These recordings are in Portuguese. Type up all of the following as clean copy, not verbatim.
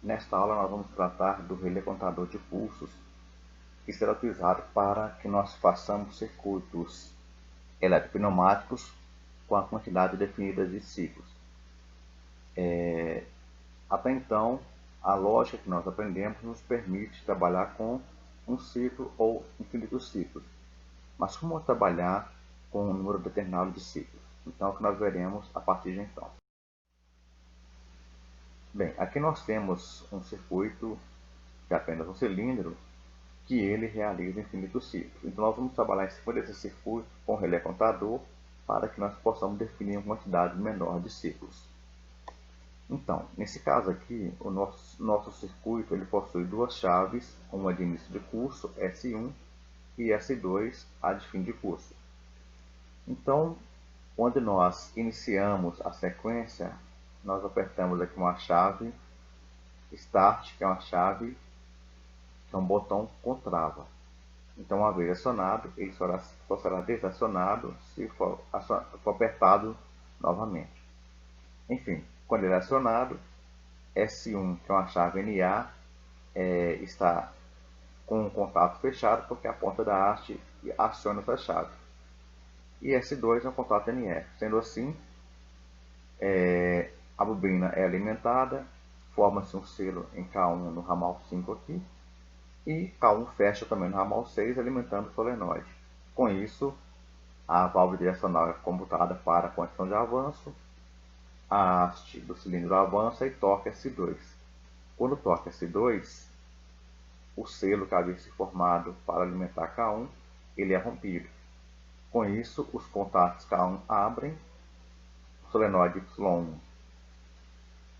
Nesta aula nós vamos tratar do relé contador de pulsos, que será utilizado para que nós façamos circuitos eletropneumáticos com a quantidade definida de ciclos. Até então, a lógica que nós aprendemos nos permite trabalhar com um ciclo ou infinitos ciclos. Mas como trabalhar com um número determinado de ciclos? Então, é o que nós veremos a partir de então. Bem, aqui nós temos um circuito que é apenas um cilindro, que ele realiza infinitos ciclos. Então nós vamos trabalhar em cima desse circuito com o relé contador para que nós possamos definir uma quantidade menor de ciclos. Então, nesse caso aqui, o nosso circuito ele possui duas chaves, uma de início de curso, S1, e S2, a de fim de curso. Então, quando nós iniciamos a sequência, nós apertamos aqui uma chave Start, que é uma chave, que é um botão com trava. Então, uma vez acionado, ele só será desacionado se for apertado novamente. Enfim, quando ele é acionado, S1, que é uma chave NA, está com o contato fechado, porque a ponta da haste aciona essa chave. E S2 é um contato NF. Sendo assim, a bobina é alimentada, forma-se um selo em K1 no ramal 5 aqui, e K1 fecha também no ramal 6, alimentando o solenoide. Com isso, a válvula direcional é computada para a condição de avanço, a haste do cilindro avança e toca S2. Quando toca S2, o selo que havia se formado para alimentar K1, ele é rompido. Com isso, os contatos K1 abrem, o solenoide Y1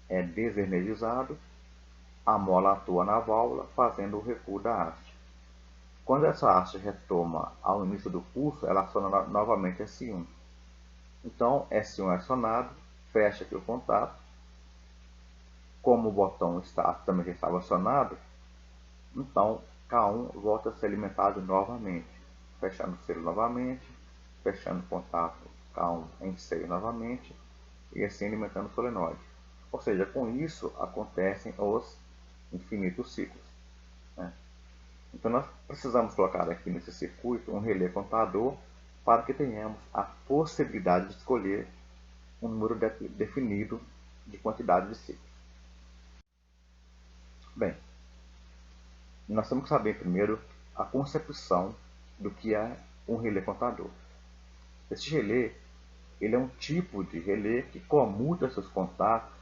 é desenergizado, a mola atua na válvula, fazendo o recuo da haste. Quando essa haste retoma ao início do pulso, ela aciona novamente S1. Então, S1 é acionado, fecha aqui o contato. Como o botão Start também já estava acionado, então K1 volta a ser alimentado novamente, fechando o selo novamente, fechando o contato K1 em seio novamente, e assim alimentando o solenoide. Ou seja, com isso acontecem os infinitos ciclos. Então nós precisamos colocar aqui nesse circuito um relé contador para que tenhamos a possibilidade de escolher um número definido de quantidade de ciclos. Bem, nós temos que saber primeiro a concepção do que é um relé contador. Este relé ele é um tipo de relé que comuta seus contatos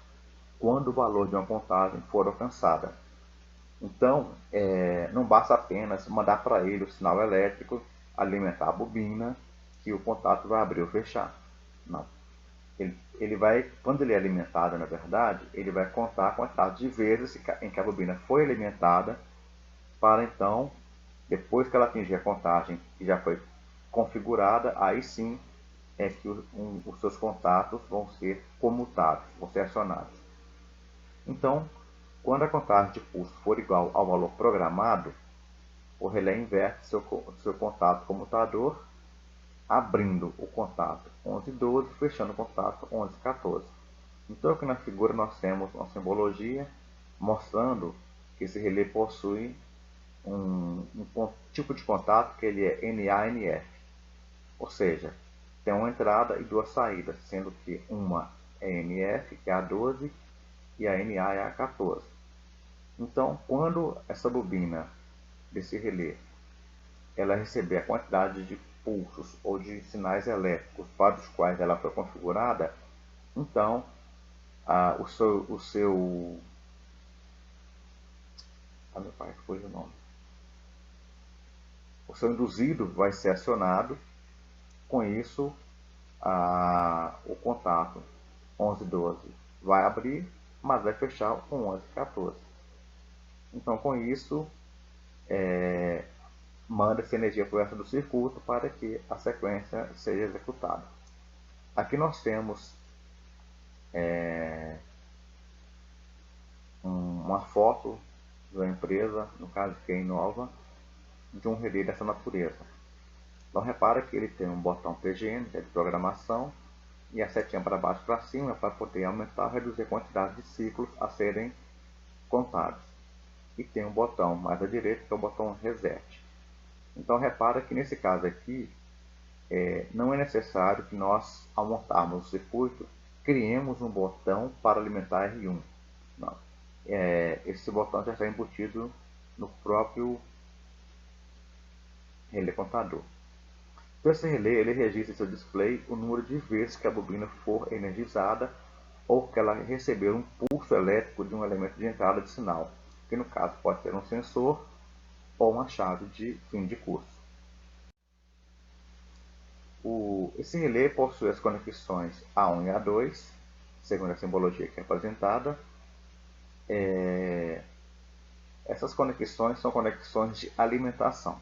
quando o valor de uma contagem for alcançada. Então, não basta apenas mandar para ele o sinal elétrico, alimentar a bobina, que o contato vai abrir ou fechar. Não. Ele vai, quando ele é alimentado, na verdade, ele vai contar a quantidade de vezes em que a bobina foi alimentada, para então, depois que ela atingir a contagem que já foi configurada, aí sim é que os seus contatos vão ser comutados, vão ser acionados. Então, quando a contagem de pulso for igual ao valor programado, o relé inverte seu contato comutador, abrindo o contato 1112 e fechando o contato 1114. Então, aqui na figura nós temos uma simbologia mostrando que esse relé possui um tipo de contato que ele é NA-NF. Ou seja, tem uma entrada e duas saídas, sendo que uma é NF, que é a 12, e a NA é a 14. Então, quando essa bobina desse relé ela receber a quantidade de pulsos ou de sinais elétricos para os quais ela foi configurada, então o seu meu pai foi o nome. O seu induzido vai ser acionado. Com isso, o contato 1112 vai abrir, mas vai fechar com 1114. Então, com isso, manda-se energia para o resto do circuito para que a sequência seja executada. Aqui nós temos uma foto da empresa, no caso que é Inova, de um relé dessa natureza. Então repara que ele tem um botão PGN, que é de programação, e a setinha para baixo e para cima é para poder aumentar ou reduzir a quantidade de ciclos a serem contados. E tem um botão mais à direita, que é o botão Reset. Então repara que nesse caso aqui, não é necessário que nós, ao montarmos o circuito, criemos um botão para alimentar R1. Não. Esse botão já está embutido no próprio relé contador. Então esse relé ele registra em seu display o número de vezes que a bobina for energizada ou que ela receber um pulso elétrico de um elemento de entrada de sinal, que no caso pode ser um sensor ou uma chave de fim de curso. Esse relé possui as conexões A1 e A2, segundo a simbologia que é apresentada. Essas conexões são conexões de alimentação.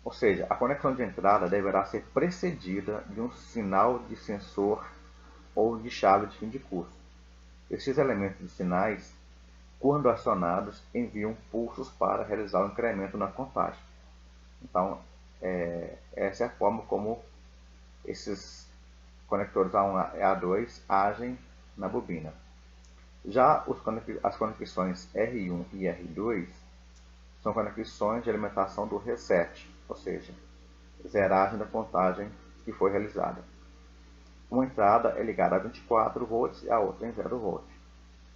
Ou seja, a conexão de entrada deverá ser precedida de um sinal de sensor ou de chave de fim de curso. Esses elementos de sinais, quando acionados, enviam pulsos para realizar o incremento na contagem. Então, essa é a forma como esses conectores A1 e A2 agem na bobina. Já as conexões R1 e R2 são conexões de alimentação do reset, ou seja, zeragem da contagem que foi realizada. Uma entrada é ligada a 24 volts e a outra em 0 volts.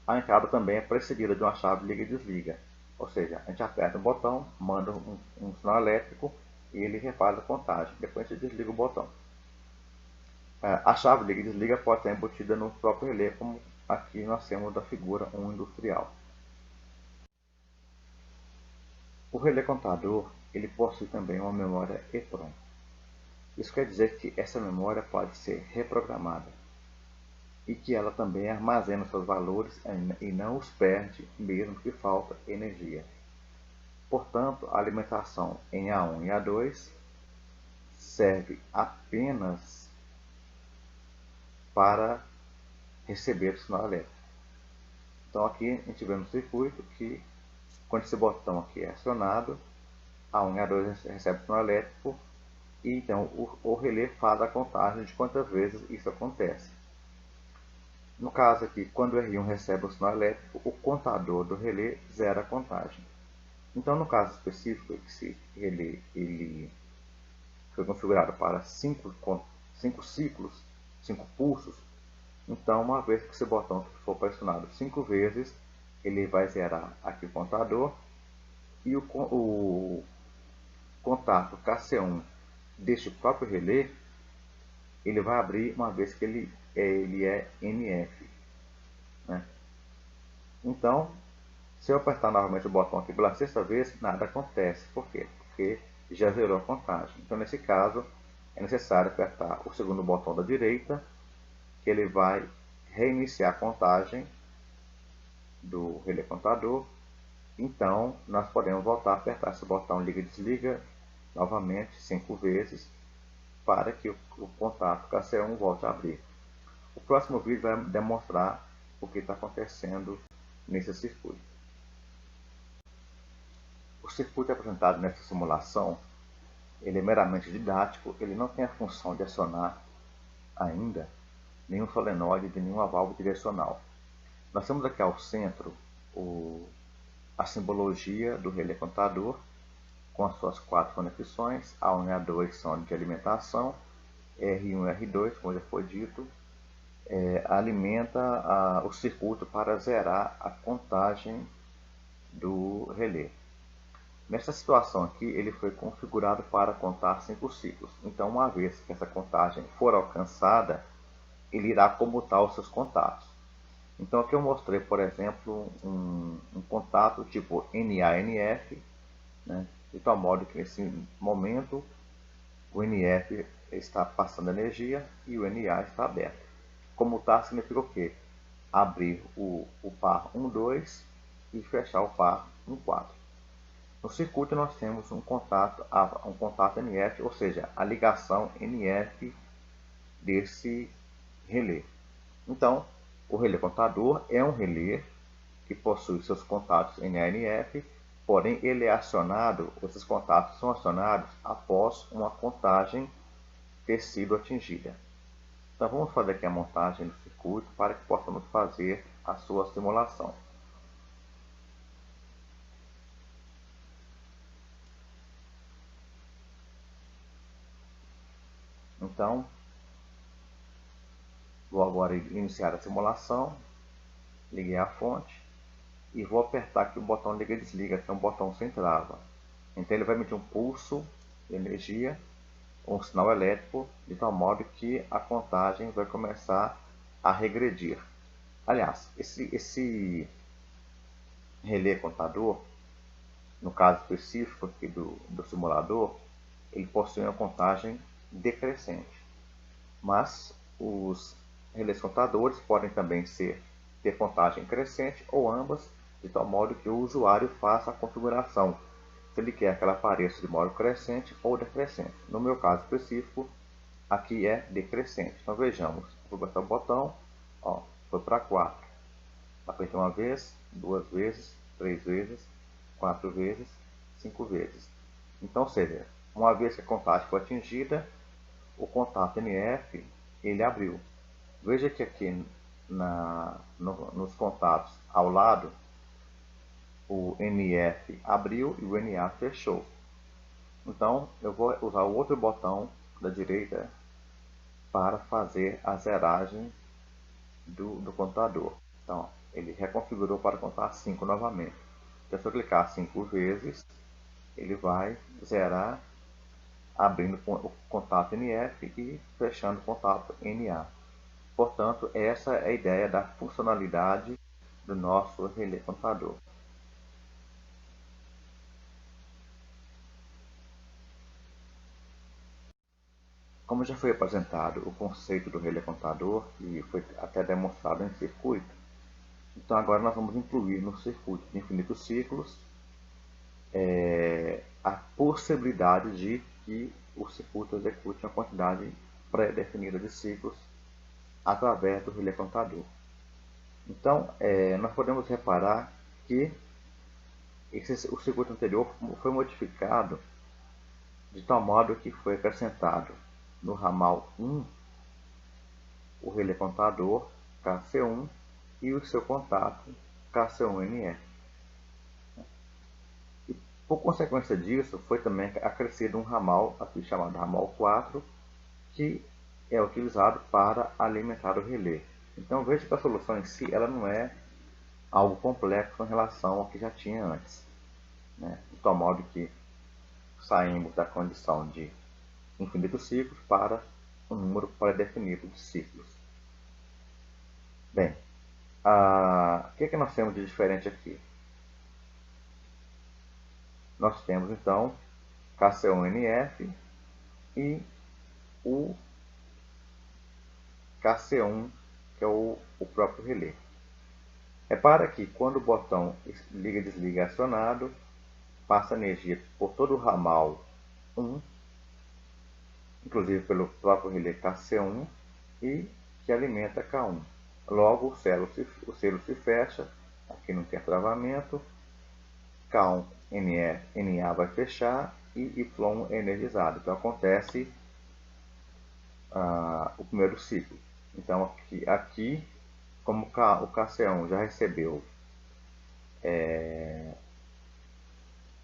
A entrada também é precedida de uma chave liga e desliga, ou seja, a gente aperta um botão, manda um sinal elétrico e ele refaz a contagem, depois a gente desliga o botão. A chave liga e desliga pode ser embutida no próprio relé, como aqui nós temos da figura 1 industrial. O relé contador ele possui também uma memória EPROM. Isso quer dizer que essa memória pode ser reprogramada e que ela também armazena seus valores e não os perde mesmo que falta energia. Portanto, a alimentação em A1 e A2 serve apenas para receber o sinal elétrico. Então aqui a gente vê no circuito que quando esse botão aqui é acionado, A1 e A2 recebe o sinal elétrico e então o relé faz a contagem de quantas vezes isso acontece. No caso aqui, quando o R1 recebe o sinal elétrico, o contador do relé zera a contagem. Então, no caso específico, esse relé ele foi configurado para 5 ciclos, 5 pulsos. Então, uma vez que esse botão for pressionado 5 vezes, ele vai zerar aqui o contador e o contato KC1 deste próprio relé ele vai abrir uma vez que ele é NF. Né? Então, se eu apertar novamente o botão aqui pela sexta vez, nada acontece. Por quê? Porque já zerou a contagem. Então, nesse caso, é necessário apertar o segundo botão da direita, que ele vai reiniciar a contagem do relé contador. Então, nós podemos voltar a apertar esse botão liga e desliga novamente 5 vezes para que o contato KC1 volte a abrir. O próximo vídeo vai demonstrar o que está acontecendo nesse circuito. O circuito apresentado nessa simulação ele é meramente didático, ele não tem a função de acionar ainda nenhum solenoide de nenhuma válvula direcional. Nós temos aqui ao centro a simbologia do relé contador com as suas 4 conexões, A1 e A2 são de alimentação, R1 e R2, como já foi dito, alimenta o circuito para zerar a contagem do relé. Nessa situação aqui, ele foi configurado para contar 5 ciclos. Então, uma vez que essa contagem for alcançada, ele irá comutar os seus contatos. Então, aqui eu mostrei, por exemplo, um contato tipo NA-NF, né, de tal modo que nesse momento o NF está passando energia e o NA está aberto. Comutar significa o quê? Abrir o par 1, 2 e fechar o par 1, 4. No circuito nós temos um contato NF, ou seja, a ligação NF desse relé. Então, o relé contador é um relé que possui seus contatos NA-NF, porém ele é acionado, esses contatos são acionados após uma contagem ter sido atingida. Então vamos fazer aqui a montagem do circuito para que possamos fazer a sua simulação. Então, vou agora iniciar a simulação, liguei a fonte e vou apertar aqui o botão liga e desliga, que é um botão sem trava. Então ele vai emitir um pulso de energia, um sinal elétrico, de tal modo que a contagem vai começar a regredir. Aliás, esse relé contador, no caso específico aqui do simulador, ele possui uma contagem decrescente. Mas os relés contadores podem também ter contagem crescente ou ambas, de tal modo que o usuário faça a configuração, se ele quer que ela apareça de modo crescente ou decrescente. No meu caso específico, aqui é decrescente. Então vejamos, vou apertar o botão, ó, foi para 4. Apertei uma vez, 2 vezes, 3 vezes, 4 vezes, 5 vezes. Então, ou seja, uma vez que a contagem foi atingida, o contato NF ele abriu. Veja que aqui nos contatos ao lado, o NF abriu e o NA fechou. Então, eu vou usar o outro botão da direita para fazer a zeragem do contador. Então, ele reconfigurou para contar 5 novamente. Então, se eu clicar 5 vezes, ele vai zerar, abrindo o contato NF e fechando o contato NA. Portanto, essa é a ideia da funcionalidade do nosso relé contador. Como já foi apresentado o conceito do relé contador e foi até demonstrado em circuito, então agora nós vamos incluir no circuito de infinitos ciclos a possibilidade de que o circuito execute uma quantidade pré-definida de ciclos através do relé contador. Então, nós podemos reparar que o circuito anterior foi modificado de tal modo que foi acrescentado no ramal 1 o relé contador KC1 e o seu contato KC1NF. E por consequência disso, foi também acrescido um ramal aqui chamado ramal 4, que é utilizado para alimentar o relé. Então veja que a solução em si ela não é algo complexo em relação ao que já tinha antes, né? De tal modo que saímos da condição de infinitos ciclos para um número pré-definido de ciclos. Bem, o que nós temos de diferente aqui? Nós temos então KC1NF e o KC1, que é o próprio relé. Repara que quando o botão liga e desliga é acionado, passa energia por todo o ramal 1, inclusive pelo próprio relé KC1, e que alimenta K1. Logo, o selo se fecha, aqui não tem travamento, K1 NA vai fechar e Y é energizado. Então acontece o primeiro ciclo. Então aqui como o KC1 já recebeu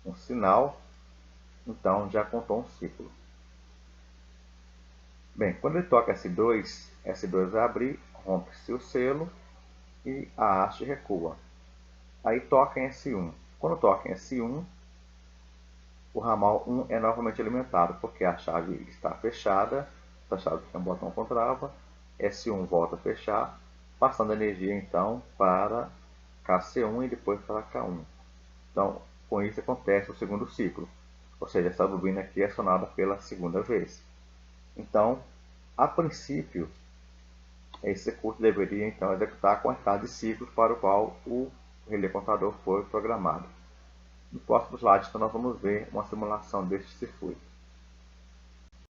um sinal, então já contou um ciclo. Bem, quando ele toca S2 vai abrir, rompe-se o selo e a haste recua. Aí toca em S1. Quando toca em S1, o ramal 1 é novamente alimentado, porque a chave está fechada, essa chave tem um botão com trava, S1 volta a fechar, passando energia então para KC1 e depois para K1. Então, com isso acontece o segundo ciclo, ou seja, essa bobina aqui é acionada pela segunda vez. Então, a princípio, esse circuito deveria então executar a quantidade de ciclos para o qual o relé contador foi programado. No próximo slide, então, nós vamos ver uma simulação deste circuito.